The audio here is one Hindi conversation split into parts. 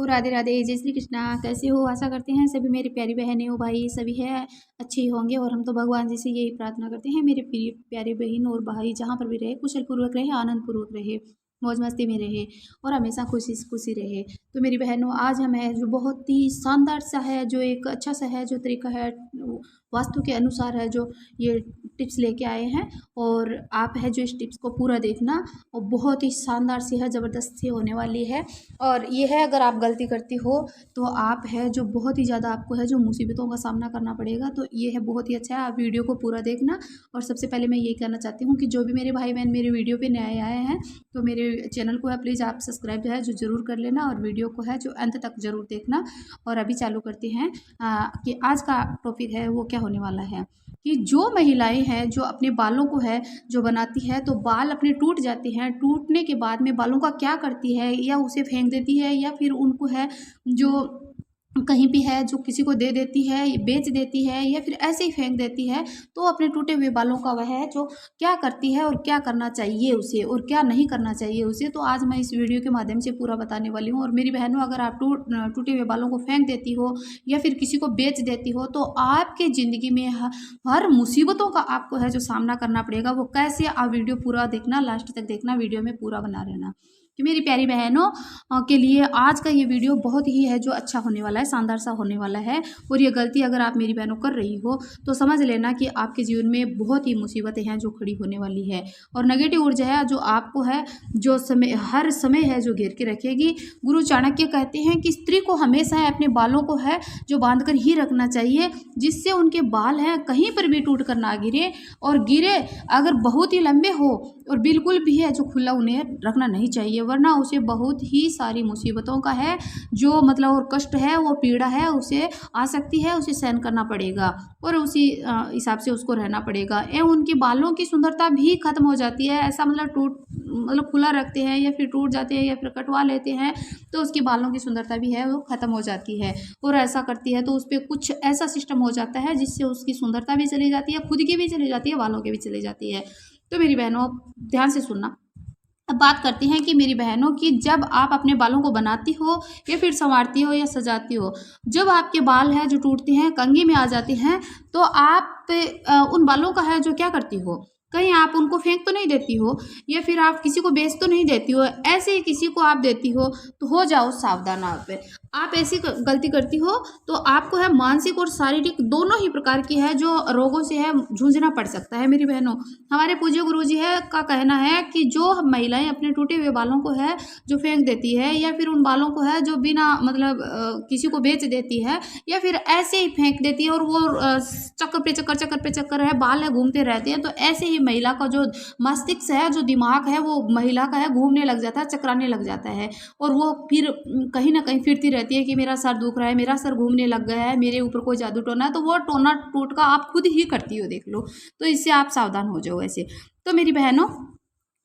तो राधे राधे, जय श्री कृष्णा। कैसे हो? आशा करते हैं सभी मेरी प्यारी बहनें हो भाई सभी है अच्छे ही होंगे। और हम तो भगवान जी से यही प्रार्थना करते हैं मेरे प्यारे बहन और भाई जहाँ पर भी रहे कुशल पूर्वक रहे, आनंद पूर्वक रहे, मौज मस्ती में रहे और हमेशा खुशी खुशी रहे। तो मेरी बहनों आज हमें जो बहुत ही शानदार सा है, जो एक अच्छा सा है, जो तरीका है वास्तु के अनुसार है, जो ये टिप्स लेके आए हैं। और आप है जो इस टिप्स को पूरा देखना, और बहुत ही शानदार सी है, ज़बरदस्त सी होने वाली है। और ये है अगर आप गलती करती हो तो आप है जो बहुत ही ज़्यादा आपको है जो मुसीबतों का सामना करना पड़ेगा। तो ये है बहुत ही अच्छा है, आप वीडियो को पूरा देखना। और सबसे पहले मैं ये कहना चाहती हूँ कि जो भी मेरे भाई बहन मेरे वीडियो पे नए आए हैं तो मेरे चैनल को है प्लीज़ आप सब्सक्राइब जो है जो ज़रूर कर लेना, और वीडियो को है जो अंत तक ज़रूर देखना। और अभी चालू करते हैं कि आज का टॉपिक है वो क्या होने वाला है कि जो महिलाएं हैं जो अपने बालों को है जो बनाती है तो बाल अपने टूट जाते हैं, टूटने के बाद में बालों का क्या करती है, या उसे फेंक देती है, या फिर उनको है जो कहीं भी है जो किसी को दे देती है, बेच देती है, या फिर ऐसे ही फेंक देती है। तो अपने टूटे हुए बालों का वह है जो क्या करती है और क्या करना चाहिए उसे और क्या नहीं करना चाहिए उसे, तो आज मैं इस वीडियो के माध्यम से पूरा बताने वाली हूँ। और मेरी बहनों अगर आप टूटे हुए बालों को फेंक देती हो या फिर किसी को बेच देती हो तो आपके ज़िंदगी में हर मुसीबतों का आपको है जो सामना करना पड़ेगा। वो कैसे, आप वीडियो पूरा देखना, लास्ट तक देखना, वीडियो में पूरा बना रहना। कि मेरी प्यारी बहनों के लिए आज का ये वीडियो बहुत ही है जो अच्छा होने वाला है, शानदार सा होने वाला है। और ये गलती अगर आप मेरी बहनों कर रही हो तो समझ लेना कि आपके जीवन में बहुत ही मुसीबतें हैं जो खड़ी होने वाली है। और नेगेटिव ऊर्जा है जो आपको है जो हर समय है जो घेर के रखेगी। गुरु चाणक्य कहते हैं कि स्त्री को हमेशा है अपने बालों को है जो बांध कर ही रखना चाहिए, जिससे उनके बाल हैं कहीं पर भी टूट कर ना गिरे। और गिरे अगर बहुत ही लंबे हो और बिल्कुल भी है जो खुला उन्हें रखना नहीं चाहिए, वरना उसे बहुत ही सारी मुसीबतों का है जो मतलब और कष्ट है, वो पीड़ा है उसे आ सकती है, उसे सहन करना पड़ेगा और उसी हिसाब से उसको रहना पड़ेगा। एवं उनके बालों की सुंदरता भी खत्म हो जाती है। ऐसा मतलब खुला रखते हैं या फिर टूट जाते हैं या फिर कटवा लेते हैं तो उसके बालों की सुंदरता भी है वो खत्म हो जाती है। और ऐसा करती है तो उस पर कुछ ऐसा सिस्टम हो जाता है जिससे उसकी सुंदरता भी चली जाती है, खुद की भी चली जाती है, बालों की भी चली जाती है। तो मेरी बहनों ध्यान से सुनना। अब बात करते हैं कि मेरी बहनों की जब आप अपने बालों को बनाती हो या फिर संवारती हो या सजाती हो, जब आपके बाल हैं जो टूटते हैं, कंघी में आ जाते हैं, तो आप उन बालों का है जो क्या करती हो, कहीं आप उनको फेंक तो नहीं देती हो या फिर आप किसी को बेच तो नहीं देती हो, ऐसे ही किसी को आप देती हो तो हो जाओ सावधान। आप ऐसी गलती करती हो तो आपको है मानसिक और शारीरिक दोनों ही प्रकार की है जो रोगों से है जूझना पड़ सकता है। मेरी बहनों हमारे पूज्य गुरुजी है का कहना है कि जो महिलाएं अपने टूटे हुए बालों को है जो फेंक देती है या फिर उन बालों को है जो बिना मतलब किसी को बेच देती है या फिर ऐसे ही फेंक देती है और वो चक्कर पे चक्कर है, बाल है घूमते रहते हैं, तो ऐसे ही महिला का जो मस्तिष्क है, जो दिमाग है, वो महिला का है घूमने लग जाता है, चकराने लग जाता है। और वो फिर कहीं ना कहीं फिरती रहती है कि मेरा सर दुख रहा है, मेरा सर घूमने लग गया है, मेरे ऊपर कोई जादू टोना है, तो वो टोना टोटका आप खुद ही करती हो, देख लो। तो इससे आप सावधान हो जाओ ऐसे। तो मेरी बहनों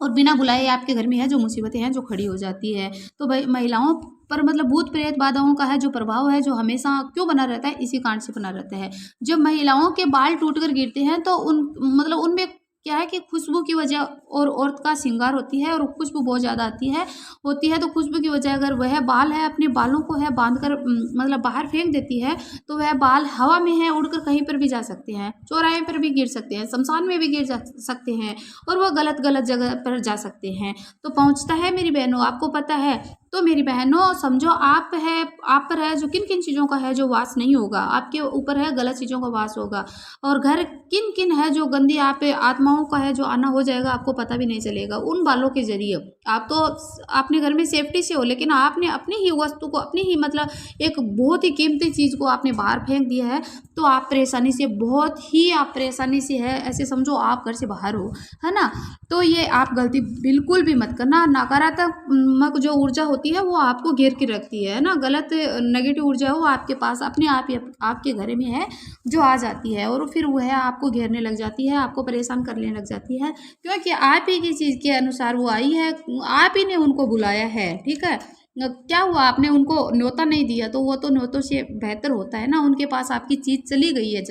और बिना बुलाए आपके घर में है जो मुसीबतें हैं जो खड़ी हो जाती है। तो भाई महिलाओं पर मतलब भूत प्रेत बाधाओं का है जो प्रभाव है जो हमेशा क्यों बना रहता है, इसी कारण से बना रहता है। जब महिलाओं के बाल टूटकर गिरते हैं तो उनमें क्या है कि खुशबू की वजह और औरत का श्रृंगार होती है और खुशबू बहुत ज़्यादा होती है। तो खुशबू की वजह अगर वह बाल है अपने बालों को है बांधकर मतलब बाहर फेंक देती है तो वह बाल हवा में है उड़कर कहीं पर भी जा सकते हैं, चौराहे पर भी गिर सकते हैं, शमशान में भी गिर जा सकते हैं और वह गलत जगह पर जा सकते हैं। तो पहुँचता है मेरी बहनों, आपको पता है। तो मेरी बहनों समझो आप पर है जो किन किन चीज़ों का है जो वास नहीं होगा, आपके ऊपर है गलत चीज़ों का वास होगा। और घर किन किन है जो गंदी आप आत्माओं का है जो आना हो जाएगा, आपको पता भी नहीं चलेगा। उन बालों के जरिए आप तो अपने घर में सेफ्टी से हो, लेकिन आपने अपनी ही वस्तु को, अपनी ही मतलब एक बहुत ही कीमती चीज़ को आपने बाहर फेंक दिया है, तो आप परेशानी से आप परेशानी से है, ऐसे समझो आप घर से बाहर हो, है ना। तो ये आप गलती बिल्कुल भी मत करना। नकारात्मक जो ऊर्जा होती है वो आपको घेर के रखती है ना, गलत नेगेटिव ऊर्जा है वो आपके पास अपने आप ही आपके घर में है जो आ जाती है और फिर वह आपको घेरने लग जाती है, आपको परेशान करने लग जाती है, क्योंकि आप ही की चीज़ के अनुसार वो आई है, आप ही ने उनको बुलाया है। ठीक है, क्या हुआ, आपने उनको न्योता नहीं दिया तो वो तो न्योतों से बेहतर होता है ना, उनके पास आपकी चीज़ चली गई है।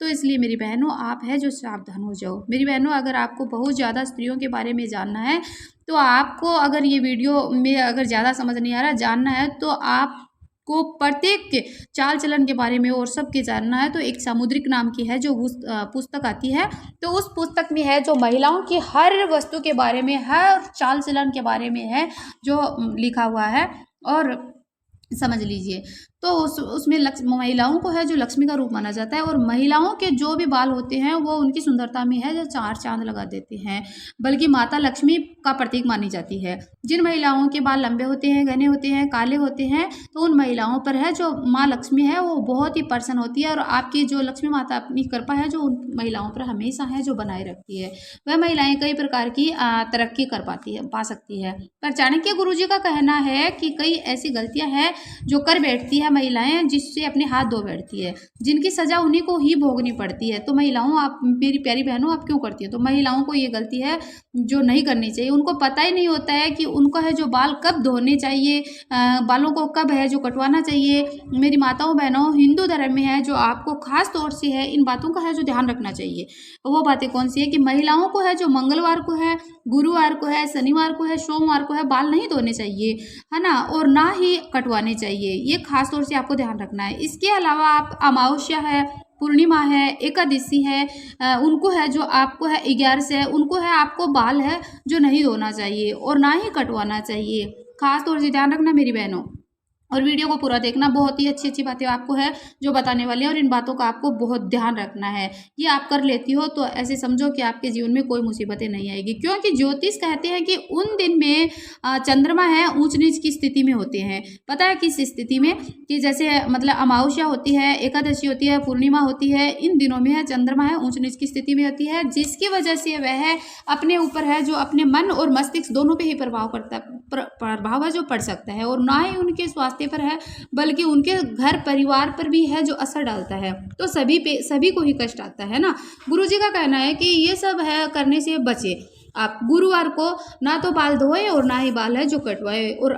तो इसलिए मेरी बहनों आप है जो सावधान हो जाओ। मेरी बहनों अगर आपको बहुत ज़्यादा स्त्रियों के बारे में जानना है तो आपको, अगर ये वीडियो में अगर ज़्यादा समझ नहीं आ रहा जानना है, तो आप को प्रत्येक के चाल चलन के बारे में और सबके जानना है तो एक सामुद्रिक नाम की है जो पुस्तक आती है। तो उस पुस्तक में है जो महिलाओं की हर वस्तु के बारे में, हर चाल चलन के बारे में है जो लिखा हुआ है। और समझ लीजिए तो उसमें महिलाओं को है जो लक्ष्मी का रूप माना जाता है। और महिलाओं के जो भी बाल होते हैं वो उनकी सुंदरता में है जो चार चांद लगा देते हैं, बल्कि माता लक्ष्मी का प्रतीक मानी जाती है। जिन महिलाओं के बाल लंबे होते हैं, घने होते हैं, काले होते हैं, तो उन महिलाओं पर है जो माँ लक्ष्मी है वो बहुत ही प्रसन्न होती है। और आपकी जो लक्ष्मी माता अपनी कृपा है जो उन महिलाओं पर हमेशा है जो बनाए रखती है। वह महिलाएं कई प्रकार की तरक्की कर पा सकती है। पर चाणक्य गुरु जी का कहना है कि कई ऐसी गलतियां हैं जो कर बैठती है महिलाएं, जिससे अपने हाथ धो बैठती है, जिनकी सजा उन्हीं को ही भोगनी पड़ती है। तो महिलाओं, आप मेरी प्यारी बहनों, आप क्यों करती है? तो महिलाओं को ये गलती है जो नहीं करनी चाहिए। उनको पता ही नहीं होता है कि उनको है जो बाल कब धोने चाहिए, बालों को कब है जो कटवाना चाहिए। मेरी माताओं बहनों, हिंदू धर्म में है जो आपको खास तौर से है इन बातों का है जो ध्यान रखना चाहिए। वो बातें कौन सी है कि महिलाओं को है जो मंगलवार को है, गुरुवार को है, शनिवार को है, सोमवार को है बाल नहीं धोने चाहिए, है ना, और ना ही कटवाने चाहिए। ये खास तौर से आपको ध्यान रखना है। इसके अलावा आप अमावस्या है, पूर्णिमा है, एकादशी है, उनको है जो आपको है 11 है, उनको है आपको बाल है जो नहीं धोना चाहिए और ना ही कटवाना चाहिए। खास तौर से ध्यान रखना मेरी बहनों, और वीडियो को पूरा देखना। बहुत ही अच्छी अच्छी बातें आपको है जो बताने वाली है और इन बातों का आपको बहुत ध्यान रखना है। ये आप कर लेती हो तो ऐसे समझो कि आपके जीवन में कोई मुसीबतें नहीं आएगी, क्योंकि ज्योतिष कहते हैं कि उन दिन में चंद्रमा है ऊंच नीच की स्थिति में होते हैं। पता है किस स्थिति में? कि जैसे मतलब अमावस्या होती है, एकादशी होती है, पूर्णिमा होती है, इन दिनों में है चंद्रमा है ऊंच नीच की स्थिति में होती है, जिसकी वजह से वह अपने ऊपर है जो अपने मन और मस्तिष्क दोनों पे ही प्रभाव है जो पड़ सकता है। और ना ही उनके स्वास्थ्य पर है बल्कि उनके घर परिवार पर भी है जो असर डालता है। तो सभी को ही कष्ट आता है ना। गुरुजी का कहना है कि ये सब है करने से बचे। आप गुरुवार को ना तो बाल धोए और ना ही बाल है जो कटवाए। और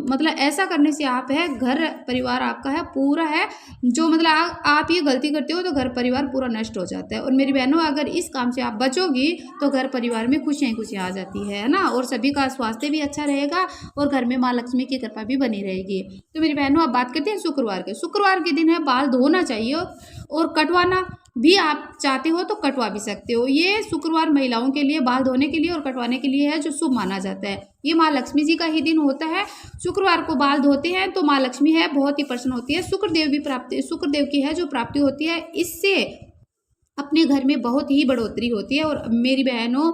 मतलब ऐसा करने से आप है घर परिवार आपका है पूरा है जो मतलब आप ये गलती करते हो तो घर परिवार पूरा नष्ट हो जाता है। और मेरी बहनों, अगर इस काम से आप बचोगी तो घर परिवार में खुशियाँ आ जाती है ना, और सभी का स्वास्थ्य भी अच्छा रहेगा और घर में माँ लक्ष्मी की कृपा भी बनी रहेगी। तो मेरी बहनों, अब बात करते हैं शुक्रवार के। शुक्रवार के दिन है बाल धोना चाहिए और कटवाना भी आप चाहते हो तो कटवा भी सकते हो। ये शुक्रवार महिलाओं के लिए बाल धोने के लिए और कटवाने के लिए है जो शुभ माना जाता है। ये माँ लक्ष्मी जी का ही दिन होता है। शुक्रवार को बाल धोते हैं तो माँ लक्ष्मी है बहुत ही प्रसन्न होती है। शुक्रदेव की है जो प्राप्ति होती है, इससे अपने घर में बहुत ही बढ़ोतरी होती है। और मेरी बहनों,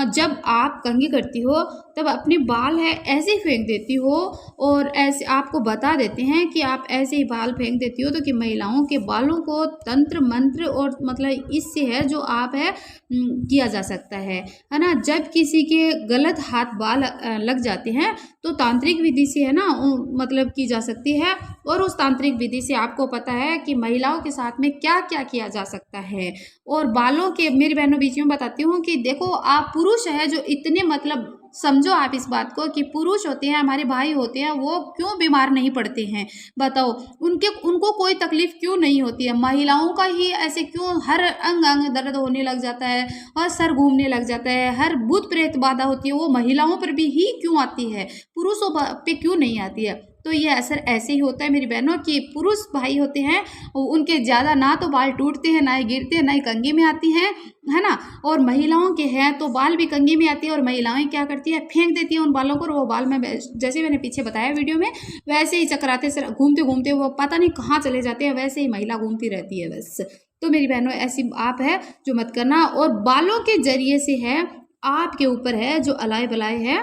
जब आप कंघी करती हो तब अपने बाल है ऐसे ही फेंक देती हो और ऐसे आपको बता देते हैं कि आप ऐसे ही बाल फेंक देती हो तो कि महिलाओं के बालों को तंत्र मंत्र और मतलब इससे है जो आप है किया जा सकता है ना। जब किसी के गलत हाथ बाल लग जाते हैं तो तांत्रिक विधि से है ना मतलब की जा सकती है। और उस तांत्रिक विधि से आपको पता है कि महिलाओं के साथ में क्या क्या किया जा सकता है। और बालों के मेरी बहनों बीच में बताती हूँ कि देखो, आप पुरुष है जो इतने मतलब समझो आप इस बात को कि पुरुष होते हैं, हमारे भाई होते हैं, वो क्यों बीमार नहीं पड़ते हैं? बताओ, उनको कोई तकलीफ क्यों नहीं होती है? महिलाओं का ही ऐसे क्यों हर अंग अंग दर्द होने लग जाता है और सर घूमने लग जाता है, हर भूत प्रेत बाधा होती है वो महिलाओं पर भी ही क्यों आती है, पुरुषों पे क्यों नहीं आती है? तो ये असर ऐसे ही होता है मेरी बहनों कि पुरुष भाई होते हैं उनके ज़्यादा ना तो बाल टूटते हैं, ना ही गिरते हैं, ना ही कंघी में आती हैं, है ना। और महिलाओं के हैं तो बाल भी कंघी में आती है और महिलाएं क्या करती है, फेंक देती है उन बालों को। और वो बाल में जैसे मैंने पीछे बताया वीडियो में वैसे ही चकराते घूमते घूमते वो पता नहीं कहाँ चले जाते हैं, वैसे ही महिला घूमती रहती है बस। तो मेरी बहनों, ऐसी आप है जो मत करना। और बालों के जरिए से है आपके ऊपर है जो अलाय बलाय है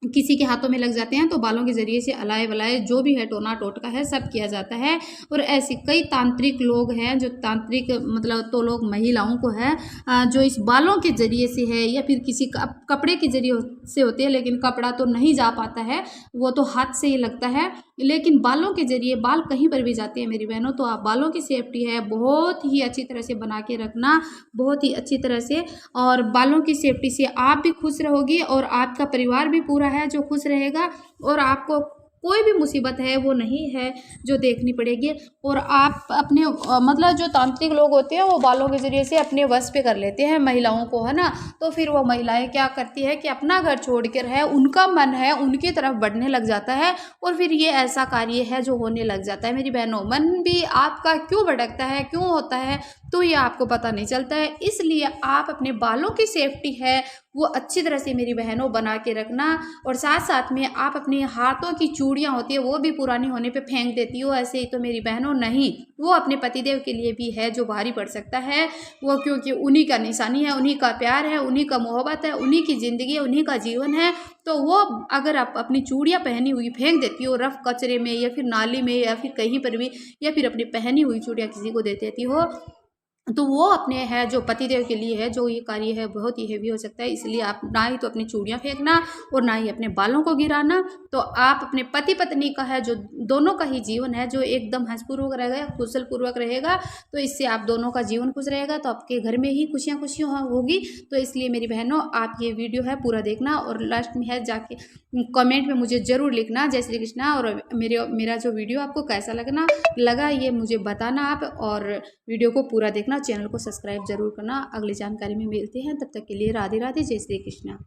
किसी के हाथों में लग जाते हैं तो बालों के जरिए से अलाय वलाय जो भी है टोना टोटका है सब किया जाता है। और ऐसे कई तांत्रिक लोग हैं जो तांत्रिक मतलब तो लोग महिलाओं को है जो इस बालों के जरिए से है या फिर किसी कपड़े के जरिए से होती है, लेकिन कपड़ा तो नहीं जा पाता है, वो तो हाथ से ही लगता है। लेकिन बालों के जरिए बाल कहीं पर भी जाते हैं मेरी बहनों, तो आप बालों की सेफ्टी है बहुत ही अच्छी तरह से बना के रखना, बहुत ही अच्छी तरह से। और बालों की सेफ्टी से आप भी खुश रहोगी और आपका परिवार भी पूरा है जो खुश रहेगा। और आपको कोई भी मुसीबत है वो नहीं है जो देखनी पड़ेगी। और आप अपने मतलब जो तांत्रिक लोग होते हैं वो बालों के ज़रिए से अपने वश पे कर लेते हैं महिलाओं को, है ना। तो फिर वो महिलाएं क्या करती है कि अपना घर छोड़ कर है, उनका मन है उनकी तरफ बढ़ने लग जाता है और फिर ये ऐसा कार्य है जो होने लग जाता है। मेरी बहनों, मन भी आपका क्यों भटकता है, क्यों होता है, तो ये आपको पता नहीं चलता है। इसलिए आप अपने बालों की सेफ्टी है वो अच्छी तरह से मेरी बहनों बना के रखना। और साथ साथ में आप अपने हाथों की चूड़ियाँ होती है वो भी पुरानी होने पे फेंक देती हो, ऐसे ही तो मेरी बहनों नहीं, वो अपने पतिदेव के लिए भी है जो भारी पड़ सकता है। वो क्योंकि उन्हीं का निशानी है, उन्हीं का प्यार है, उन्हीं का मोहब्बत है, उन्हीं की ज़िंदगी है, उन्हीं का जीवन है। तो वो अगर आप अपनी चूड़ियाँ पहनी हुई फेंक देती हो रफ कचरे में या फिर नाली में या फिर कहीं पर भी, या फिर अपनी पहनी हुई चूड़ियाँ किसी को दे देती हो, तो वो अपने है जो पतिदेव के लिए है जो ये कार्य है बहुत ही हेवी हो सकता है। इसलिए आप ना ही तो अपनी चूड़ियाँ फेंकना और ना ही अपने बालों को गिराना। तो आप अपने पति पत्नी का है जो दोनों का ही जीवन है जो एकदम हंसपूर्वक रहेगा, कुशल पूर्वक रहेगा, तो इससे आप दोनों का जीवन खुश रहेगा, तो आपके घर में ही खुशियाँ खुशियाँ होगी। तो इसलिए मेरी बहनों आप ये वीडियो है पूरा देखना और लास्ट में है जाके कमेंट में मुझे ज़रूर लिखना जय श्री कृष्णा। और मेरा जो वीडियो आपको कैसा लगा ये मुझे बताना आप, और वीडियो को पूरा देखना, चैनल को सब्सक्राइब जरूर करना। अगली जानकारी में मिलते हैं, तब तक के लिए राधे राधे, जय श्री कृष्णा।